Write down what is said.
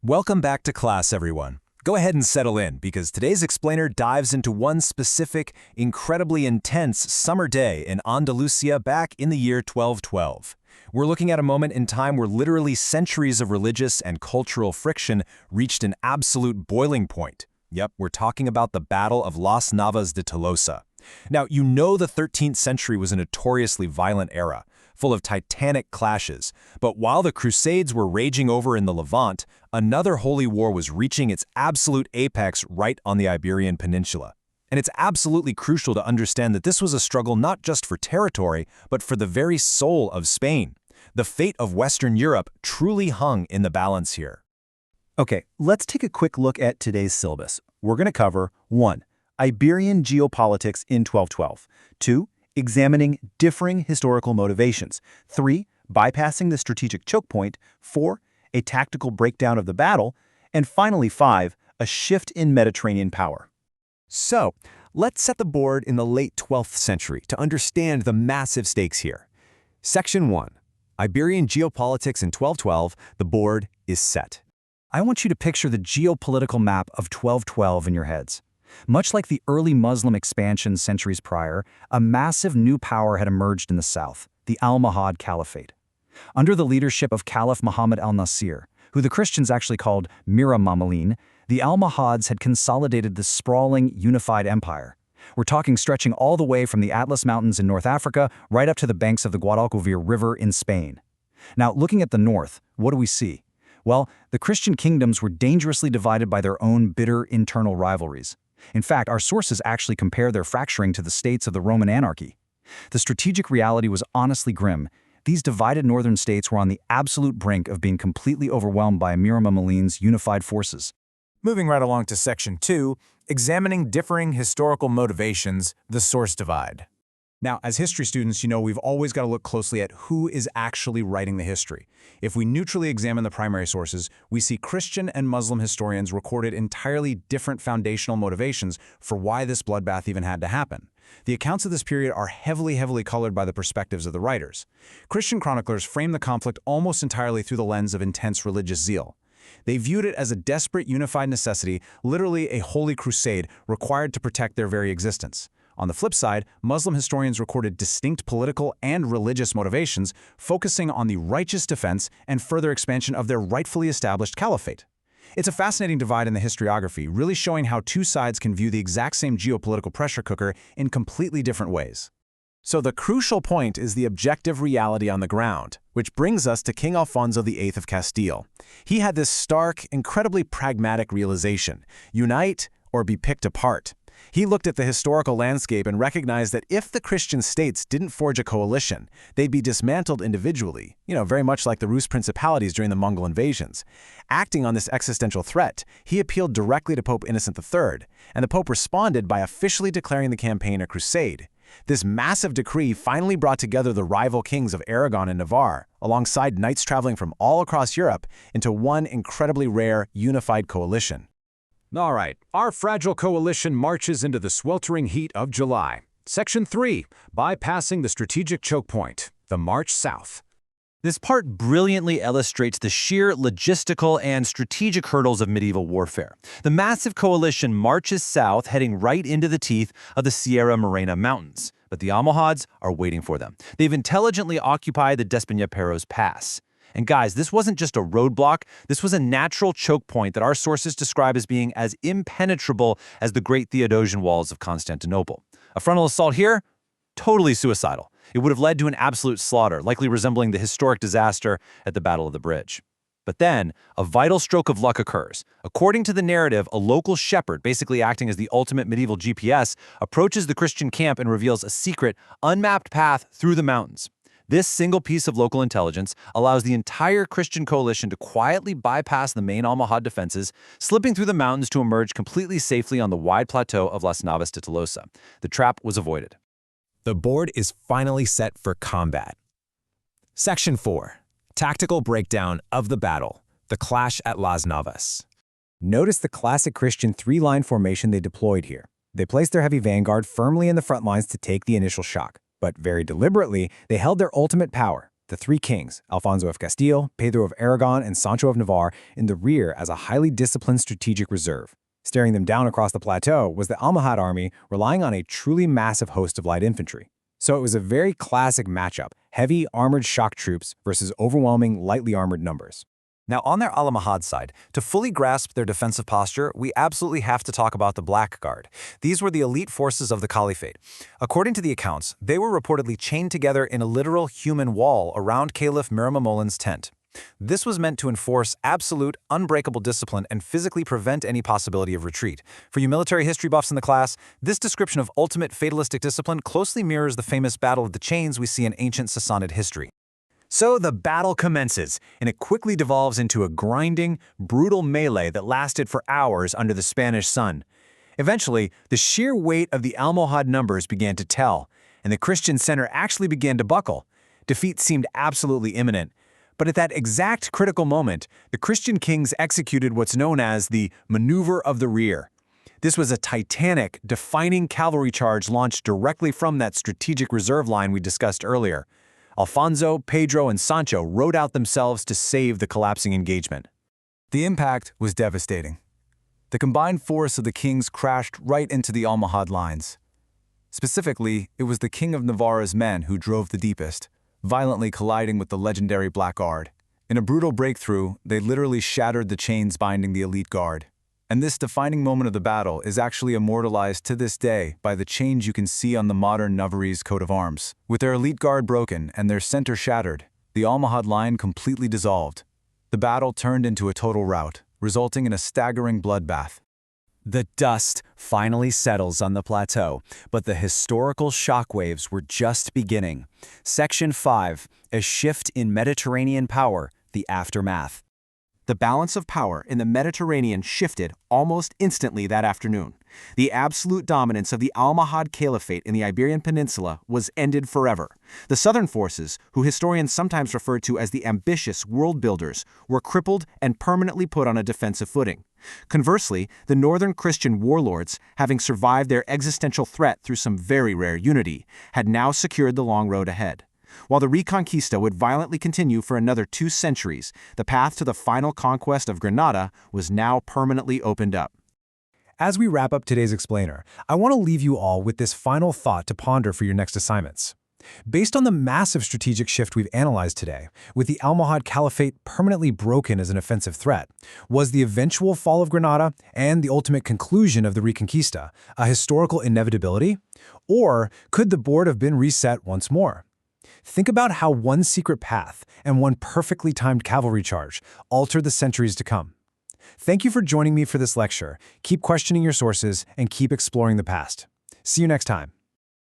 Welcome back to class, everyone. Go ahead and settle in, because today's explainer dives into one specific, incredibly intense summer day in Andalusia back in the year 1212. We're looking at a moment in time where literally centuries of religious and cultural friction reached an absolute boiling point. Yep, we're talking about the Battle of Las Navas de Tolosa. Now, you know the 13th century was a notoriously violent era, full of titanic clashes. But while the Crusades were raging over in the Levant, another holy war was reaching its absolute apex right on the Iberian Peninsula. And it's absolutely crucial to understand that this was a struggle not just for territory, but for the very soul of Spain. The fate of Western Europe truly hung in the balance here. Okay, let's take a quick look at today's syllabus. We're going to cover 1. Iberian geopolitics in 1212. 2. Examining differing historical motivations. 3. Bypassing the strategic choke point. 4. A tactical breakdown of the battle. And finally, 5. A shift in Mediterranean power. So, let's set the board in the late 12th century to understand the massive stakes here. Section 1. Iberian geopolitics in 1212, the board is set. I want you to picture the geopolitical map of 1212 in your heads. Much like the early Muslim expansion centuries prior, a massive new power had emerged in the south, the Almohad Caliphate. Under the leadership of Caliph Muhammad al-Nasir, who the Christians actually called Miramamolín, the Almohads had consolidated this sprawling, unified empire. We're talking stretching all the way from the Atlas Mountains in North Africa right up to the banks of the Guadalquivir River in Spain. Now, looking at the north, what do we see? Well, the Christian kingdoms were dangerously divided by their own bitter internal rivalries. In fact, our sources actually compare their fracturing to the states of the Roman anarchy. The strategic reality was honestly grim. These divided northern states were on the absolute brink of being completely overwhelmed by Miramamolín's unified forces. Moving right along to Section 2, examining differing historical motivations, the source divide. Now, as history students, we've always got to look closely at who is actually writing the history. If we neutrally examine the primary sources, we see Christian and Muslim historians recorded entirely different foundational motivations for why this bloodbath even had to happen. The accounts of this period are heavily colored by the perspectives of the writers. Christian chroniclers frame the conflict almost entirely through the lens of intense religious zeal. They viewed it as a desperate unified necessity, literally a holy crusade required to protect their very existence. On the flip side, Muslim historians recorded distinct political and religious motivations, focusing on the righteous defense and further expansion of their rightfully established caliphate. It's a fascinating divide in the historiography, really showing how two sides can view the exact same geopolitical pressure cooker in completely different ways. So the crucial point is the objective reality on the ground, which brings us to King Alfonso VIII of Castile. He had this stark, incredibly pragmatic realization: unite or be picked apart. He looked at the historical landscape and recognized that if the Christian states didn't forge a coalition, they'd be dismantled individually, very much like the Rus principalities during the Mongol invasions. Acting on this existential threat, he appealed directly to Pope Innocent III, and the Pope responded by officially declaring the campaign a crusade. This massive decree finally brought together the rival kings of Aragon and Navarre, alongside knights traveling from all across Europe, into one incredibly rare, unified coalition. All right, our fragile coalition marches into the sweltering heat of July. Section 3, bypassing the strategic choke point, the march south. This part brilliantly illustrates the sheer logistical and strategic hurdles of medieval warfare. The massive coalition marches south, heading right into the teeth of the Sierra Morena mountains. But the Almohads are waiting for them. They've intelligently occupied the Despeñaperros Pass. And guys, this wasn't just a roadblock, this was a natural choke point that our sources describe as being as impenetrable as the Great Theodosian walls of Constantinople. A frontal assault here? Totally suicidal. It would have led to an absolute slaughter, likely resembling the historic disaster at the Battle of the Bridge. But then, a vital stroke of luck occurs. According to the narrative, a local shepherd, basically acting as the ultimate medieval GPS, approaches the Christian camp and reveals a secret, unmapped path through the mountains. This single piece of local intelligence allows the entire Christian coalition to quietly bypass the main Almohad defenses, slipping through the mountains to emerge completely safely on the wide plateau of Las Navas de Tolosa. The trap was avoided. The board is finally set for combat. Section 4. Tactical breakdown of the battle, the clash at Las Navas. Notice the classic Christian three-line formation they deployed here. They placed their heavy vanguard firmly in the front lines to take the initial shock. But very deliberately, they held their ultimate power, the three kings, Alfonso of Castile, Pedro of Aragon, and Sancho of Navarre, in the rear as a highly disciplined strategic reserve. Staring them down across the plateau was the Almohad army, relying on a truly massive host of light infantry. So it was a very classic matchup, heavy armored shock troops versus overwhelming lightly armored numbers. Now, on their Almohad side, to fully grasp their defensive posture, we absolutely have to talk about the Black Guard. These were the elite forces of the Caliphate. According to the accounts, they were reportedly chained together in a literal human wall around Caliph Miramamolín's tent. This was meant to enforce absolute, unbreakable discipline and physically prevent any possibility of retreat. For you military history buffs in the class, this description of ultimate fatalistic discipline closely mirrors the famous Battle of the Chains we see in ancient Sassanid history. So the battle commences, and it quickly devolves into a grinding, brutal melee that lasted for hours under the Spanish sun. Eventually, the sheer weight of the Almohad numbers began to tell, and the Christian center actually began to buckle. Defeat seemed absolutely imminent. But at that exact critical moment, the Christian kings executed what's known as the maneuver of the rear. This was a titanic, defining cavalry charge launched directly from that strategic reserve line we discussed earlier. Alfonso, Pedro, and Sancho rode out themselves to save the collapsing engagement. The impact was devastating. The combined force of the kings crashed right into the Almohad lines. Specifically, it was the King of Navarre's men who drove the deepest, violently colliding with the legendary Black Guard. In a brutal breakthrough, they literally shattered the chains binding the elite guard. And this defining moment of the battle is actually immortalized to this day by the change you can see on the modern Navarrese coat of arms. With their elite guard broken and their center shattered, the Almohad line completely dissolved. The battle turned into a total rout, resulting in a staggering bloodbath. The dust finally settles on the plateau, but the historical shockwaves were just beginning. Section 5, a shift in Mediterranean power, the aftermath. The balance of power in the Mediterranean shifted almost instantly that afternoon. The absolute dominance of the Almohad Caliphate in the Iberian Peninsula was ended forever. The southern forces, who historians sometimes refer to as the ambitious world builders, were crippled and permanently put on a defensive footing. Conversely, the northern Christian warlords, having survived their existential threat through some very rare unity, had now secured the long road ahead. While the Reconquista would violently continue for another 2 centuries, the path to the final conquest of Granada was now permanently opened up. As we wrap up today's explainer, I want to leave you all with this final thought to ponder for your next assignments. Based on the massive strategic shift we've analyzed today, with the Almohad Caliphate permanently broken as an offensive threat, was the eventual fall of Granada and the ultimate conclusion of the Reconquista a historical inevitability? Or could the board have been reset once more? Think about how one secret path and one perfectly timed cavalry charge altered the centuries to come. Thank you for joining me for this lecture. Keep questioning your sources and keep exploring the past. See you next time.